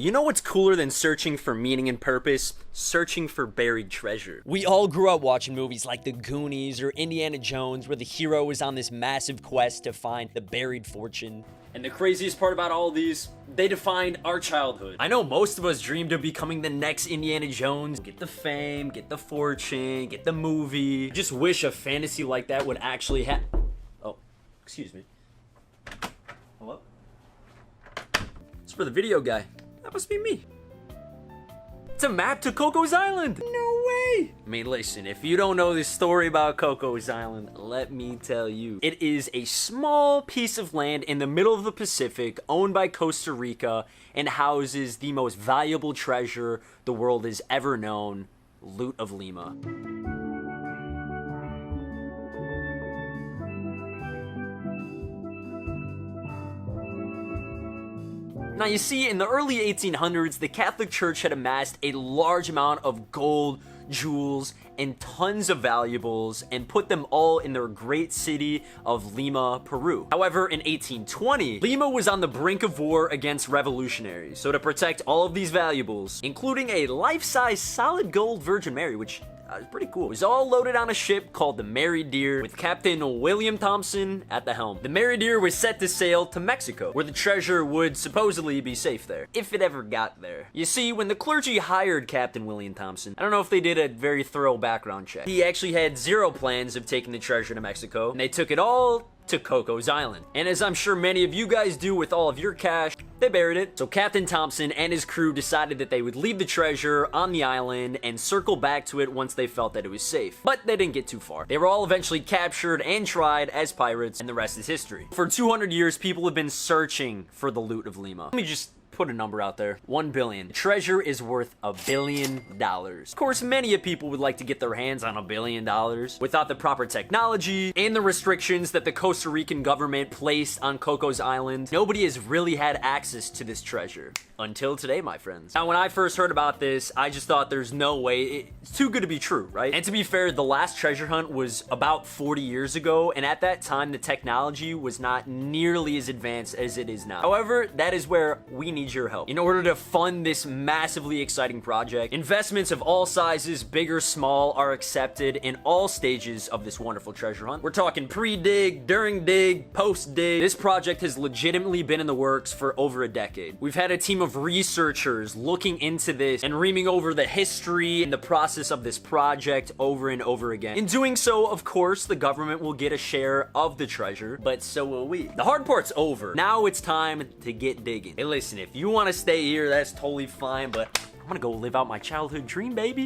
You know what's cooler than searching for meaning and purpose? Searching for buried treasure. We all grew up watching movies like The Goonies or Indiana Jones, where the hero is on this massive quest to find the buried fortune. And the craziest part about all these, they defined our childhood. I know most of us dreamed of becoming the next Indiana Jones. Get the fame, get the fortune, get the movie. Just wish a fantasy like that would actually happen. Oh, excuse me. Hello? It's for the video guy. That must be me. It's a map to Cocos Island. No way. I mean, listen, if you don't know this story about Cocos Island, let me tell you. It is a small piece of land in the middle of the Pacific owned by Costa Rica and houses the most valuable treasure the world has ever known, Loot of Lima. Now you see, in the early 1800s, the Catholic Church had amassed a large amount of gold, jewels, and tons of valuables and put them all in their great city of Lima, Peru. However, in 1820, Lima was on the brink of war against revolutionaries. So to protect all of these valuables, including a life-size solid gold Virgin Mary, which was pretty cool. It was all loaded on a ship called the Mary Dear with Captain William Thompson at the helm. The Mary Dear was set to sail to Mexico, where the treasure would supposedly be safe there, if it ever got there. You see, when the clergy hired Captain William Thompson, I don't know if they did a very thorough background check. He actually had zero plans of taking the treasure to Mexico, and they took it all to Cocos Island. And as I'm sure many of you guys do with all of your cash, they buried it. So Captain Thompson and his crew decided that they would leave the treasure on the island and circle back to it once they felt that it was safe. But they didn't get too far. They were all eventually captured and tried as pirates, and the rest is history. For 200 years, people have been searching for the Loot of Lima. Let me just put a number out there. 1 billion. The treasure is worth $1 billion. Of course, many of people would like to get their hands on $1 billion. Without the proper technology and the restrictions that the Costa Rican government placed on Cocos Island, nobody has really had access to this treasure. Until today, my friends. Now, when I first heard about this, I just thought there's no way. It's too good to be true, right? And to be fair, the last treasure hunt was about 40 years ago, and at that time, the technology was not nearly as advanced as it is now. However, that is where we need your help. In order to fund this massively exciting project, investments of all sizes, big or small, are accepted in all stages of this wonderful treasure hunt. We're talking pre-dig, during dig, post-dig. This project has legitimately been in the works for over a decade. We've had a team of researchers looking into this and reaming over the history and the process of this project over and over again. In doing so, of course, the government will get a share of the treasure, but so will we. The hard part's over. Now it's time to get digging. Hey, listen, if you want to stay here, that's totally fine, but I'm gonna go live out my childhood dream, baby.